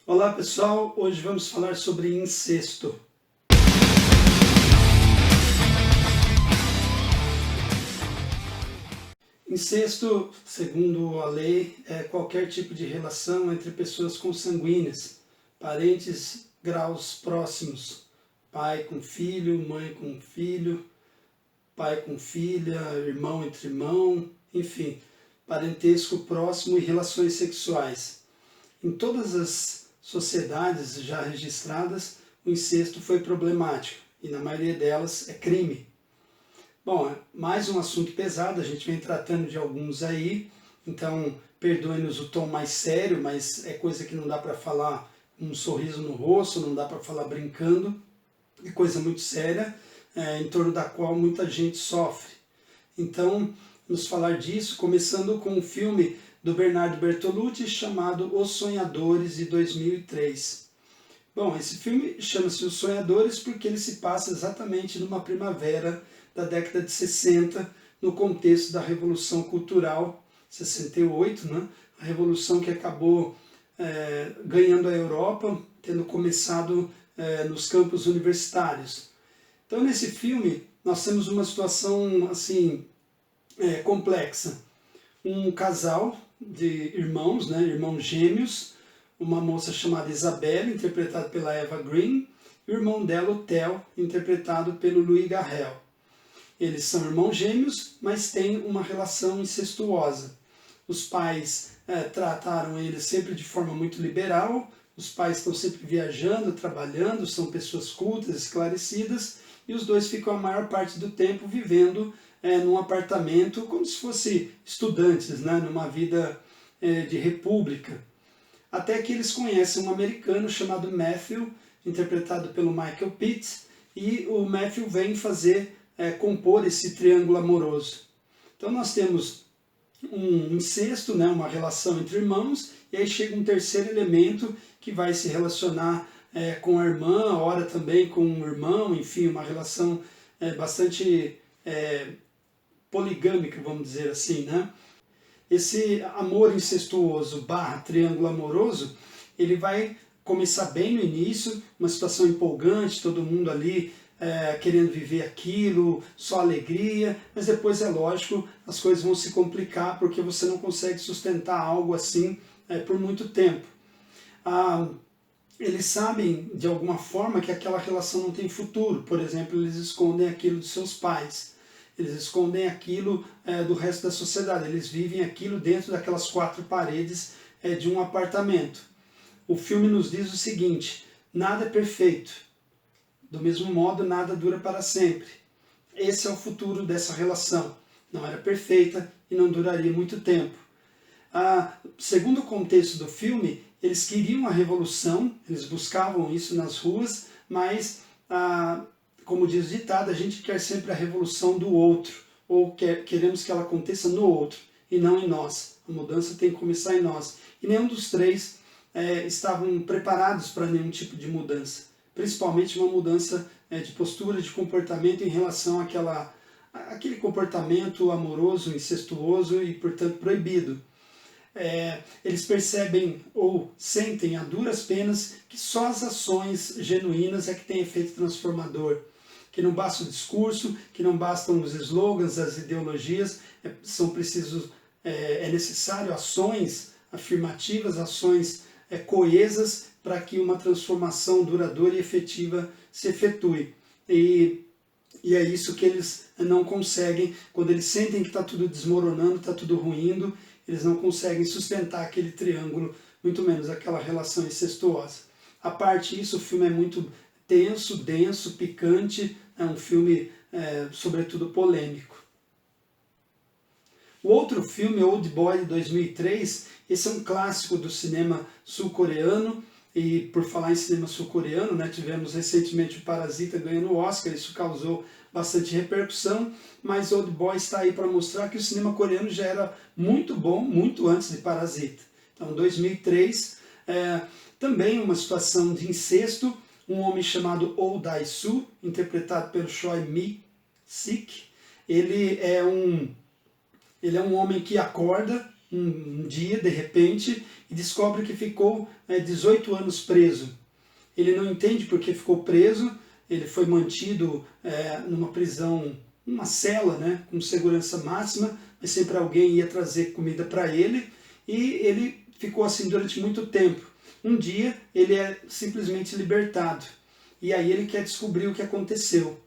Olá pessoal, hoje vamos falar sobre incesto. Incesto, segundo a lei, é qualquer tipo de relação entre pessoas consanguíneas, parentes, graus próximos, pai com filho, mãe com filho, pai com filha, irmão entre irmão, enfim, parentesco próximo e relações sexuais. Em todas as sociedades já registradas, o incesto foi problemático e na maioria delas é crime. Bom, mais um assunto pesado, a gente vem tratando de alguns aí, então perdoem-nos o tom mais sério, mas é coisa que não dá para falar com um sorriso no rosto, não dá para falar brincando, é coisa muito séria, em torno da qual muita gente sofre. Então, vamos falar disso, começando com um filme do Bernardo Bertolucci chamado Os Sonhadores, de 2003. Bom, esse filme chama-se Os Sonhadores porque ele se passa exatamente numa primavera da década de 60, no contexto da Revolução Cultural, 68, né? A revolução que acabou ganhando a Europa, tendo começado nos campos universitários. Então, nesse filme, nós temos uma situação assim complexa. Um casal de irmãos, né, irmãos gêmeos, uma moça chamada Isabelle, interpretada pela Eva Green, e o irmão dela, o Theo, interpretado pelo Louis Garrel. Eles são irmãos gêmeos, mas têm uma relação incestuosa. Os pais trataram eles sempre de forma muito liberal, os pais estão sempre viajando, trabalhando, são pessoas cultas, esclarecidas, e os dois ficam a maior parte do tempo vivendo num apartamento como se fossem estudantes, né, numa vida de república. Até que eles conhecem um americano chamado Matthew, interpretado pelo Michael Pitt, e o Matthew vem compor esse triângulo amoroso. Então nós temos um incesto, né, uma relação entre irmãos, e aí chega um terceiro elemento que vai se relacionar com a irmã, ora também com o irmão, enfim, uma relação bastante poligâmica, vamos dizer assim, né? Esse amor incestuoso barra triângulo amoroso, ele vai começar bem no início, uma situação empolgante, todo mundo ali querendo viver aquilo, só alegria, mas depois é lógico, as coisas vão se complicar porque você não consegue sustentar algo assim por muito tempo. Eles sabem de alguma forma que aquela relação não tem futuro, por exemplo, eles escondem aquilo dos seus pais, eles escondem aquilo do resto da sociedade, eles vivem aquilo dentro daquelas quatro paredes de um apartamento. O filme nos diz o seguinte: nada é perfeito, do mesmo modo nada dura para sempre. Esse é o futuro dessa relação, não era perfeita e não duraria muito tempo. Segundo o contexto do filme, eles queriam a revolução, eles buscavam isso nas ruas, mas como diz o ditado, a gente quer sempre a revolução do outro, ou queremos que ela aconteça no outro, e não em nós. A mudança tem que começar em nós. E nenhum dos três estavam preparados para nenhum tipo de mudança, principalmente uma mudança de postura, de comportamento em relação àquele comportamento amoroso, incestuoso e, portanto, proibido. Eles percebem ou sentem a duras penas que só as ações genuínas é que têm efeito transformador, que não basta o discurso, que não bastam os slogans, as ideologias, é necessário ações afirmativas, ações coesas para que uma transformação duradoura e efetiva se efetue. E é isso que eles não conseguem, quando eles sentem que está tudo desmoronando, está tudo ruindo, eles não conseguem sustentar aquele triângulo, muito menos aquela relação incestuosa. A parte disso, o filme é muito tenso, denso, picante, é um filme sobretudo polêmico. O outro filme, Old Boy, de 2003, esse é um clássico do cinema sul-coreano, e por falar em cinema sul-coreano, né, tivemos recentemente o Parasita ganhando o Oscar, isso causou bastante repercussão, mas Old Boy está aí para mostrar que o cinema coreano já era muito bom, muito antes de Parasita. Então, 2003, também uma situação de incesto, um homem chamado Oh Dae-soo, interpretado pelo Choi Mi-sik, ele é um homem que acorda um dia, de repente, e descobre que ficou 18 anos preso. Ele não entende porque ficou preso, ele foi mantido numa prisão, uma cela, né, com segurança máxima, mas sempre alguém ia trazer comida para ele, e ele ficou assim durante muito tempo. Um dia ele é simplesmente libertado, e aí ele quer descobrir o que aconteceu.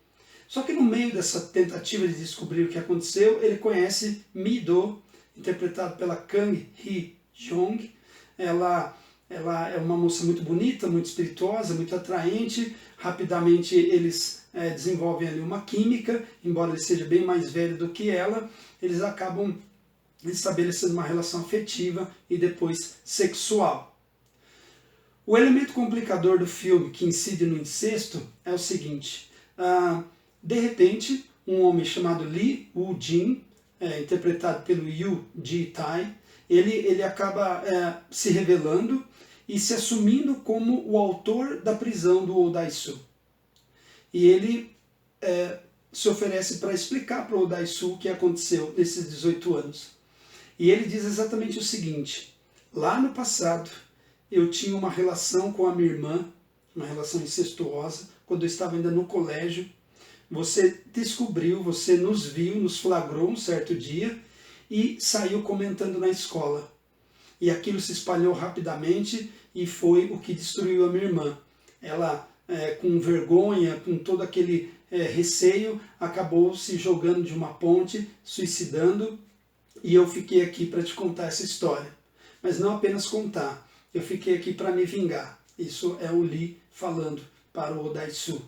Só que no meio dessa tentativa de descobrir o que aconteceu, ele conhece Mi-do, interpretado pela Kang Hee-jong. Ela é uma moça muito bonita, muito espirituosa, muito atraente. Rapidamente eles desenvolvem ali uma química, embora ele seja bem mais velho do que ela, eles acabam estabelecendo uma relação afetiva e depois sexual. O elemento complicador do filme que incide no incesto é o seguinte: de repente, um homem chamado Lee Woo-jin, interpretado pelo Yoo Ji-tae, ele acaba se revelando e se assumindo como o autor da prisão do Oh Dai-soo. E ele se oferece para explicar para o Oh Dai-soo o que aconteceu nesses 18 anos. E ele diz exatamente o seguinte: lá no passado, eu tinha uma relação com a minha irmã, uma relação incestuosa, quando eu estava ainda no colégio. Você descobriu, você nos viu, nos flagrou um certo dia e saiu comentando na escola. E aquilo se espalhou rapidamente e foi o que destruiu a minha irmã. Ela, com vergonha, com todo aquele receio, acabou se jogando de uma ponte, suicidando, e eu fiquei aqui para te contar essa história. Mas não apenas contar, eu fiquei aqui para me vingar. Isso é o Lee falando para o Oh Dai-soo.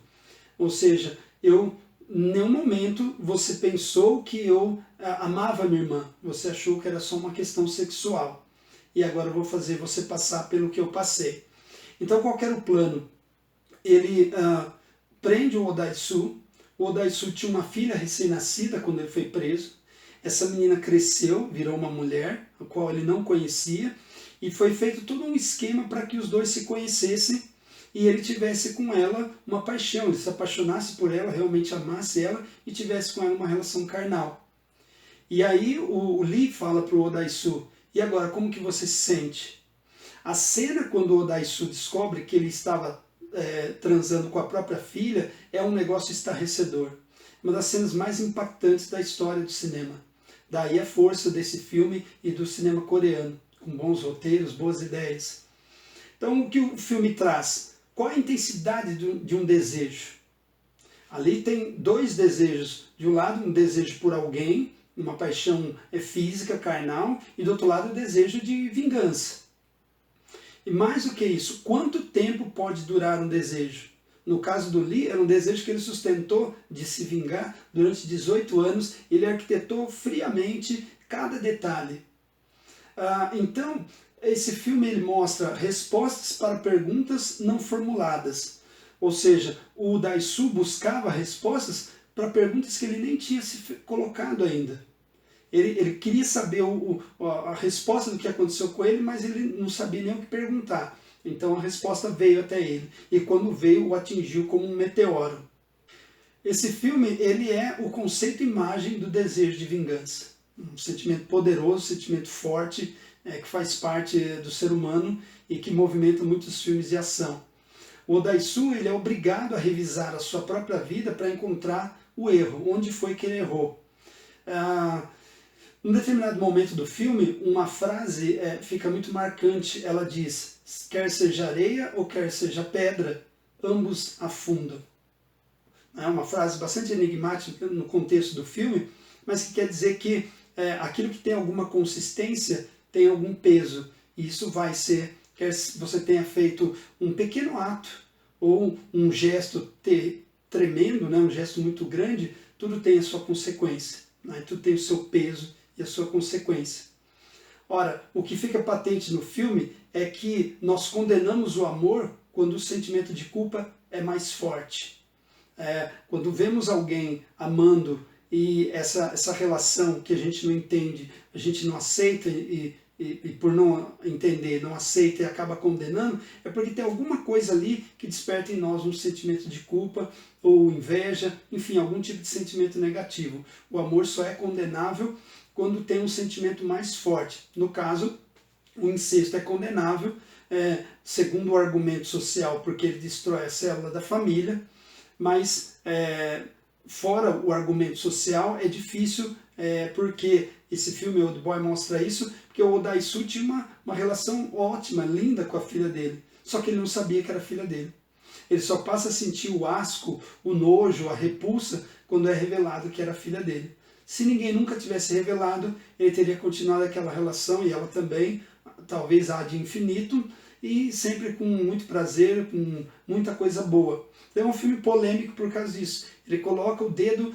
Ou seja, em nenhum momento você pensou que eu amava minha irmã. Você achou que era só uma questão sexual. E agora eu vou fazer você passar pelo que eu passei. Então qual era o plano? Ele prende o Oh Dai-soo. O Oh Dai-soo tinha uma filha recém-nascida quando ele foi preso. Essa menina cresceu, virou uma mulher, a qual ele não conhecia. E foi feito todo um esquema para que os dois se conhecessem e ele tivesse com ela uma paixão, ele se apaixonasse por ela, realmente amasse ela e tivesse com ela uma relação carnal. E aí o Lee fala para o Oh Dai-soo: e agora, como que você se sente? A cena quando o Oh Dai-soo descobre que ele estava transando com a própria filha é um negócio estarrecedor. Uma das cenas mais impactantes da história do cinema. Daí a força desse filme e do cinema coreano, com bons roteiros, boas ideias. Então o que o filme traz? Qual a intensidade de um desejo? Ali tem dois desejos. De um lado, um desejo por alguém, uma paixão física, carnal, e do outro lado, o desejo de vingança. E mais do que isso, quanto tempo pode durar um desejo? No caso do Lee, era um desejo que ele sustentou de se vingar durante 18 anos. Ele arquitetou friamente cada detalhe. Então, esse filme ele mostra respostas para perguntas não formuladas. Ou seja, o Dai-soo buscava respostas para perguntas que ele nem tinha se colocado ainda. Ele queria saber a resposta do que aconteceu com ele, mas ele não sabia nem o que perguntar. Então a resposta veio até ele. E quando veio, o atingiu como um meteoro. Esse filme ele é o conceito imagem do desejo de vingança. Um sentimento poderoso, um sentimento forte, que faz parte do ser humano e que movimenta muitos filmes de ação. O Oh Dai-soo ele é obrigado a revisar a sua própria vida para encontrar o erro, onde foi que ele errou. Num determinado momento do filme, uma frase fica muito marcante. Ela diz: quer seja areia ou quer seja pedra, ambos afundam. É uma frase bastante enigmática no contexto do filme, mas que quer dizer que aquilo que tem alguma consistência tem algum peso. E isso vai ser, quer você tenha feito um pequeno ato ou um gesto tremendo, né, um gesto muito grande, tudo tem a sua consequência, né, tudo tem o seu peso e a sua consequência. Ora, o que fica patente no filme é que nós condenamos o amor quando o sentimento de culpa é mais forte. Quando vemos alguém amando e essa relação que a gente não entende, a gente não aceita e por não entender, não aceita e acaba condenando, é porque tem alguma coisa ali que desperta em nós um sentimento de culpa ou inveja, enfim, algum tipo de sentimento negativo. O amor só é condenável quando tem um sentimento mais forte. No caso, o incesto é condenável, segundo o argumento social, porque ele destrói a célula da família, mas fora o argumento social é difícil, porque esse filme Old Boy mostra isso, porque o Odaisu tinha uma relação ótima, linda com a filha dele, só que ele não sabia que era filha dele. Ele só passa a sentir o asco, o nojo, a repulsa, quando é revelado que era filha dele. Se ninguém nunca tivesse revelado, ele teria continuado aquela relação, e ela também, talvez ad infinito, e sempre com muito prazer, com muita coisa boa. É um filme polêmico por causa disso. Ele coloca o dedo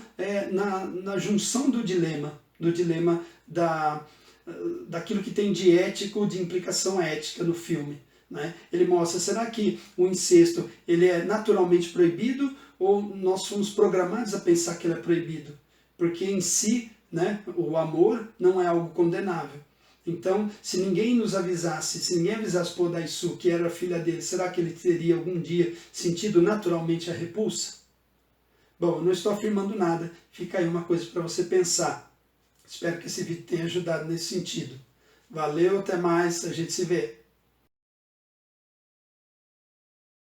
na junção do dilema daquilo que tem de ético, de implicação ética no filme. Né? Ele mostra, será que o incesto ele é naturalmente proibido ou nós fomos programados a pensar que ele é proibido? Porque em si, né, o amor não é algo condenável. Então, se ninguém nos avisasse, se ninguém avisasse para o Odaisu que era a filha dele, será que ele teria algum dia sentido naturalmente a repulsa? Bom, eu não estou afirmando nada, fica aí uma coisa para você pensar. Espero que esse vídeo tenha ajudado nesse sentido. Valeu, até mais, a gente se vê.